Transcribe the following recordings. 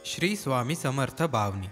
श्री स्वामी समर्थ बावनी।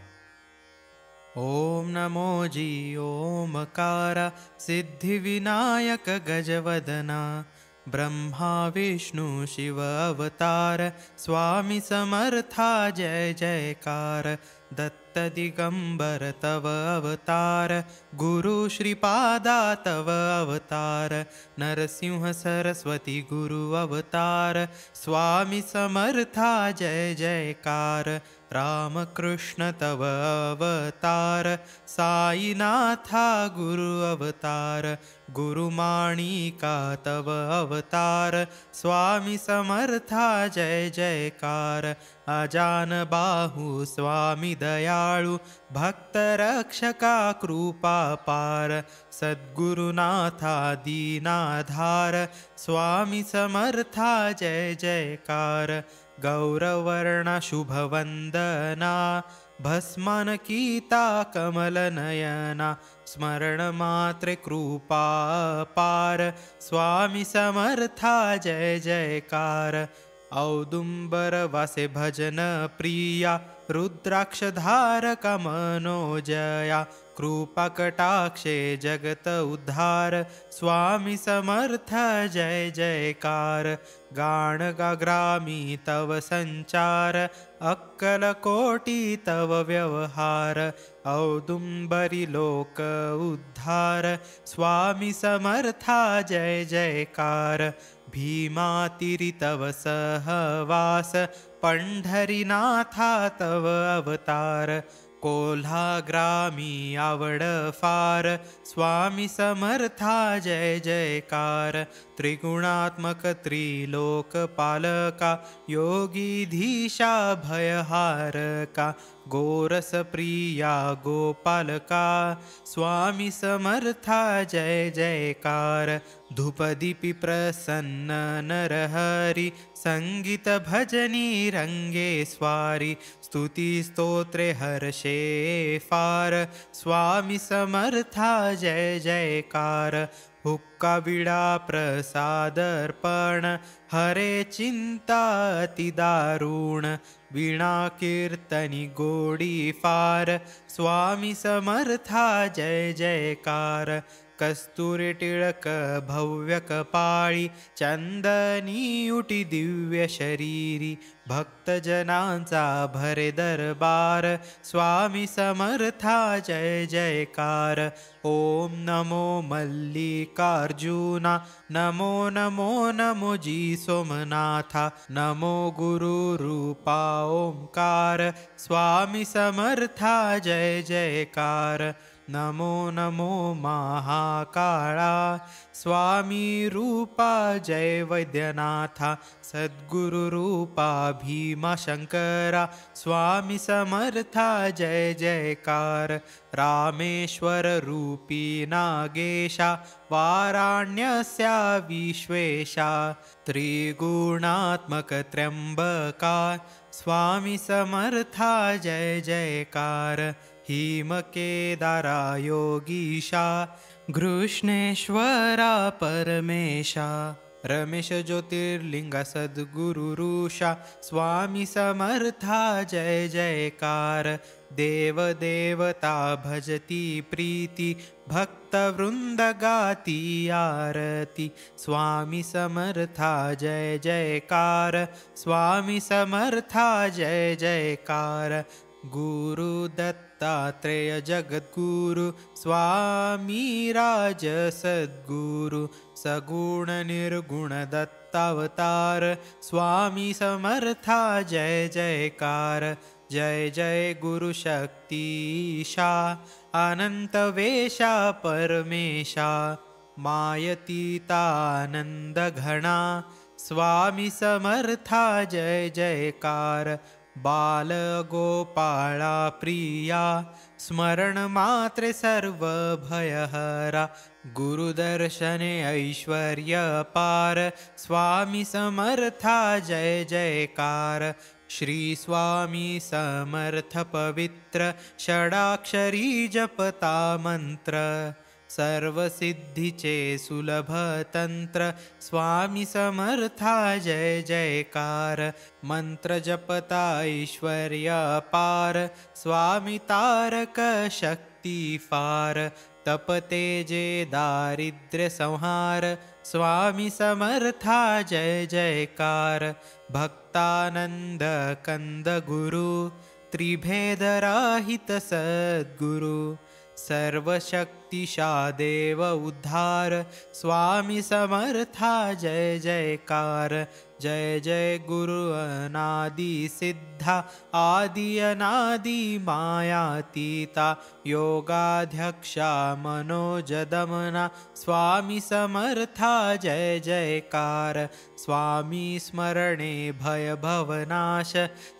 ओम नमो जी ओमकार सिद्धिविनायक गजवदना ब्रह्मा विष्णु शिव अवतार स्वामी समर्था जय जयकार। दत्त दिगंबर तव अवतार गुरु श्रीपादा तव अवतार। नरसिंह सरस्वती गुरु अवतार स्वामी समर्था जय जयकार। रामकृष्ण तव अवतार साईनाथा गुरु अवतार। गुरुमाणिका तव अवतार स्वामी समर्था जय जयकार। अजान बाहु स्वामी दयाळु भक्त रक्षका कृपा पार। सद्गुरुनाथा दीनाधार स्वामी समर्था जय जयकार। गौरवर्ण शुभवंदना भस्मानकीता कमलनयना। स्मरण मात्रे कृपा पार स्वामी समर्था जय जयकार। औदुंबर वासे भजन प्रिया रुद्राक्षधारका मनोजया। कृपा कटाक्षे जगत उद्धार स्वामी समर्थ जय जयकार। गान गाग्रामी तव संचार अक्कलकोटि तव व्यवहार। औदुंबरी लोक उद्धार स्वामी समर्था जय जयकार। भीमातिरि तव सहवास पंढरीनाथा तव अवतार। कोल्हाग्रामी आवड फार स्वामी समर्था जय जयकार। त्रिगुणात्मक त्रिलोकपालका योगीधीशा भयहारका। गोरस प्रिया गोपालका स्वामी समर्था जय जयकार। धूपदीपि प्रसन्न नरहरि संगीत भजनी रंगे स्वारी। स्तुति स्तोत्रे हर्षे फार स्वामी समर्था जय जयकार। हुक्का विडा प्रसादर्पण हरे चिंता अति दारुण। वीणा कीर्तनी गोडी फार स्वामी समर्था जय जयकार। कस्तुरी टिळक भव्य कपाळी चंदनी उटी दिव्य शरीरी। भक्तजनांचा भरे दरबार स्वामी समर्था जय जयकार। ओम नमो मल्लिकार्जुना नमो नमो नमो जी सोमनाथा। नमो गुरु रूपा ओंकार स्वामी समर्था जय जयकार। नमो नमो महाकाळा स्वामी रूपा जय वैद्यनाथा। सद्गुरु रूपा भीमा शंकरा स्वामी समर्था जय जयकार। रामेश्वर रूपी नागेशा वाराण्यस्या विश्वेशा। त्रिगुणात्मक त्र्यंबका स्वामी समर्था जय जयकार। हिमकेदारा योगीशा घृष्णेश्वरा परमेशा। रमेश ज्योतिर्लिंगा सद्गुरुरूषा स्वामी समर्था जय जयकार। देव देवता भजती प्रीति भक्तवृंद गाती आरती स्वामी समर्था जय जयकार। स्वामी समर्था जय जयकार। गुरु दत्तात्रेय जगद्गुरु स्वामी राज सद्गुरु। सगुण निर्गुण दत्तावतार स्वामी समर्था जय जयकार। जय जय गुरु शक्तिशा अनंत वेशा परमेशा। मायतीतानंद घना स्वामी समर्था जय जयकार। बाल गोपाळा प्रिया स्मरण मात्रे सर्व भयहरा। गुरुदर्शने ऐश्वर्य पार स्वामी समर्था जय जयकार। श्री स्वामी समर्थ पवित्र षडाक्षरी जपता मंत्र। सर्वसिद्धीचे सुलभ तंत्र स्वामी समर्था जय जयकार मंत्र जपता ऐश्वर्य पार स्वामी तारक शक्ती फार तपते जे दारिद्र्य संहार स्वामी समर्था जय जयकार भक्तानंद कंद गुरु त्रिभेदराहित सद्गुरु सर्वशक्तिशा देव उद्धार स्वामी समर्था जय जयकार जय जय गुरु अनादि सिद्धा आदि अनादि मायातीता योगाध्यक्षा मनोजदमना स्वामी समर्था जय जयकार स्वामी स्मरणे भय भवनाश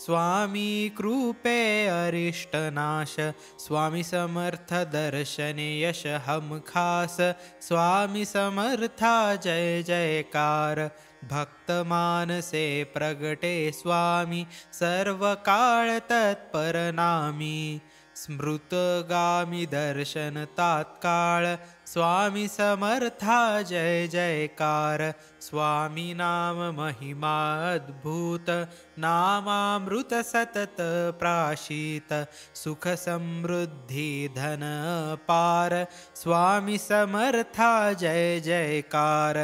स्वामी कृपे अरिष्टनाश स्वामी समर्थ दर्शने यश हम खास स्वामी समर्था जय जयकार भक्त मानसे प्रगटे स्वामी सर्वकाळ तत्पर नामी स्मृतगामी दर्शन तात्काळ स्वामी समर्था जय जयकार स्वामी नाम महिमा अद्भुत नामामृत सतत प्राशित सुख समृद्धी धन पार स्वामी समर्था जय जयकार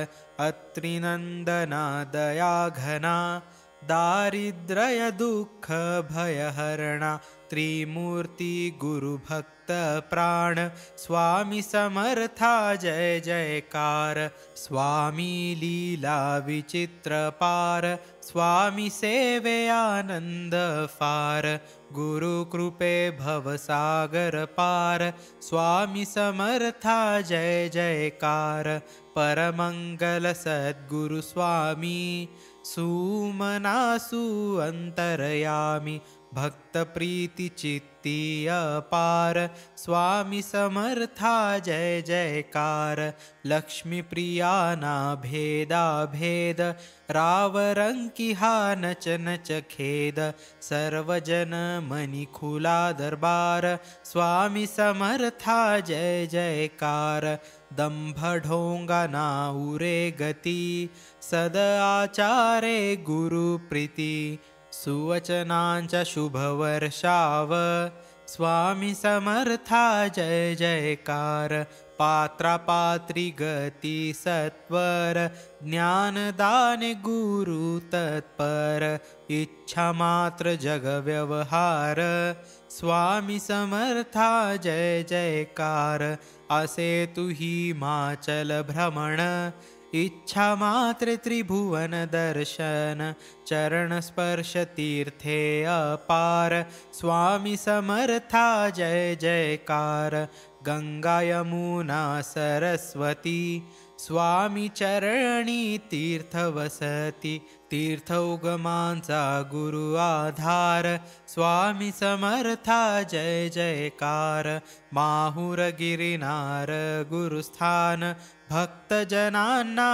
अत्रिनंदना दया घना दारिद्र्य दुःख भयहरणा त्रिमूर्ति गुरु भक्त प्राण स्वामी समर्था जय जयकार स्वामी लीला विचित्र पार स्वामी सेवे आनंद फार गुरु कृपे भवसागर पार स्वामी समर्था जय जयकार परमंगल सद्गुरु स्वामी सुमनासु अंतरयामी भक्त प्रीति चित्ती अपार स्वामी समर्था जय जयकार लक्ष्मी प्रिया ना भेदा भेद रावरंकिहा नच नच खेद सर्वजन मनी खुला दरबार स्वामी समर्था जय जयकार दंभ ढोंगा ना उरे गती सद आचारे गुरु प्रीती सुवचनांचा शुभवर्षाव स्वामी समर्था जय जयकार पात्रापात्री गती सत्वर ज्ञानदान गुरु तत्पर इच्छा मात्र जग व्यवहार स्वामी समर्था जय जयकार असे तू हिमाचल भ्रमण इच्छा मात्र त्रिभुवन दर्शन चरण स्पर्श तीर्थे अपार स्वामी समर्था जय जयकार गंगा यमुना सरस्वती स्वामी चरणी तीर्थ वसती तीर्थ उगमांचा गुरु आधार स्वामी समर्था जय जयकार माहुर गिरिनार गुरुस्थान भक्तजनांना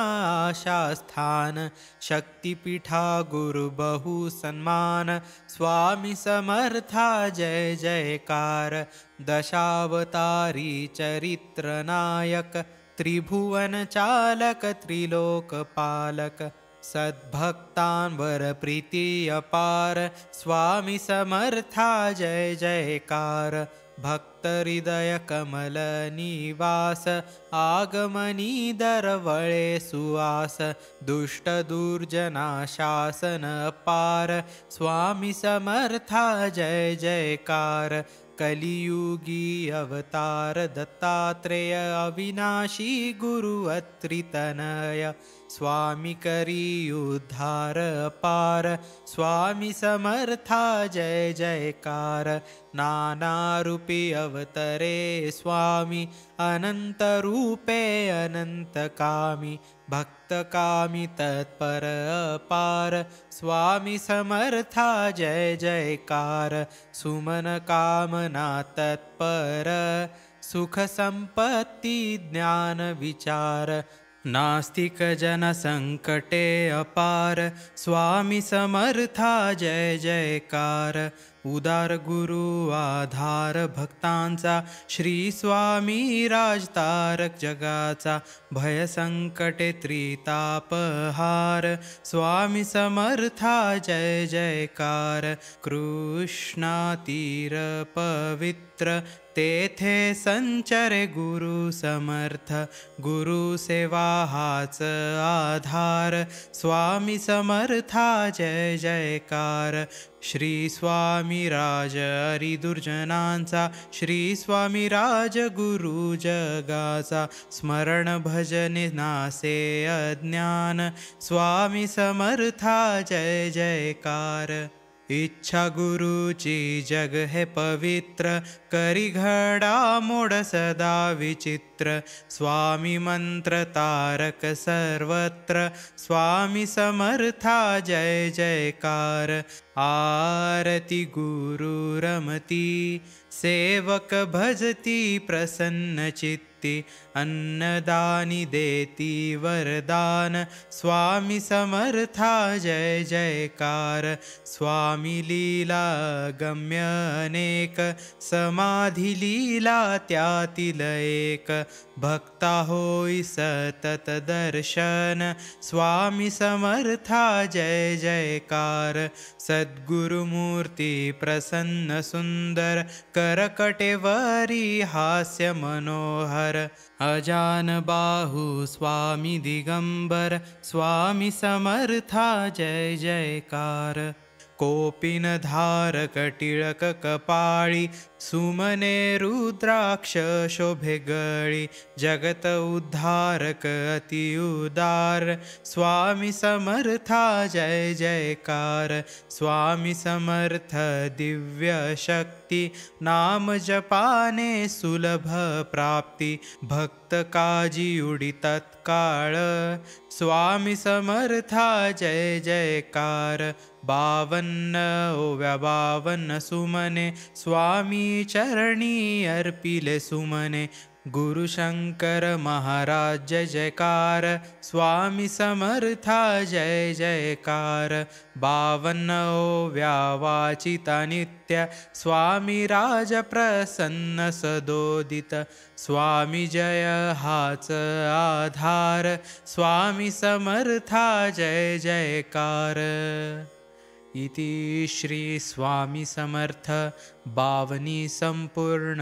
आशास्थान शक्तिपीठा गुरु बहु सन्मान स्वामी समर्था जय जयकार दशावतारी चरित्र नायक त्रिभुवन चालक त्रिलोकपालक सद्भक्तांवर प्रीति अपार स्वामी समर्था जय जयकार भक्त हृदय कमल निवास आगमनी दरवळे सुवास दुष्ट दुर्जना शासन पार स्वामी समर्था जय जयकार कलियुगी अवतार दत्तात्रेय अविनाशी गुरु अत्रितनय स्वामी करी उद्धार पार स्वामी समर्था जय जयकार नाना रूपी अवतरे स्वामी अनंत रूपे अनंत कामी भक्त कामी तत्पर अपार स्वामी समर्था जय जयकार सुमन कामना तत्पर सुख संपत्ति ज्ञान विचार नास्तिक जन संकटे अपार स्वामी समर्था जय जयकार उदार गुरु आधार भक्तांचा, श्री स्वामी राजतारक जगाचा, भय संकटे त्रितापहार, स्वामी समर्था जय जयकार. कृष्णा तीर पवित्र, तेथे संचरे गुरु समर्थ, गुरु सेवा हाच आधार, स्वामी समर्था जय जयकार. श्री स्वामी राज हरिदुर्जनांचा, श्री स्वामी राज गुरु जगाचा, स्मरण भजने नासे अज्ञान, स्वामी समर्था जय जयकार. इच्छा गुरुची जग है पवित्र, करी घडामोड सदा विचित्र, स्वामी मंत्र तारक सर्वत्र, स्वामी समर्था जय जयकार. आरती गुरु रमती, सेवक भजती प्रसन्न चित्ती, अन्नदानी देती वरदान, स्वामी समर्था जय जयकार. स्वामी लीला गम्य अनेक, समाधी लीला त्यातील एक, भक्ता होई सतत दर्शन, स्वामी समर्था जय जयकार. सद्गुरुमूर्ती प्रसन्न सुंदर, करकटेवरी हास्य मनोहर, अजान बाहु स्वामी दिगंबर, स्वामी समर्था जय जयकार. कोपिन धारक टिळक कपाळी, सुमने रुद्राक्ष शोभे गळी, जगत उद्धारक अति उदार, स्वामी समर्था जय जयकार. स्वामी समर्थ दिव्य शक्ती, नाम जपाने सुलभ प्राप्ती, भक्त काजी उडी तत्काळ, स्वामी समर्था जय जयकार. 52 ओव्या 52 सुमने, स्वामी चरणी अर्पिले सुमने, गुरु शंकर महाराज जय जयकार. स्वामी समर्था जय जयकार. 52 ओव्या वाचिता नित्य, स्वामी राज प्रसन्न सदोदित, स्वामी जय हाच आधार, स्वामी समर्था जय जयकार. इति श्री स्वामी समर्थ 52 संपूर्ण.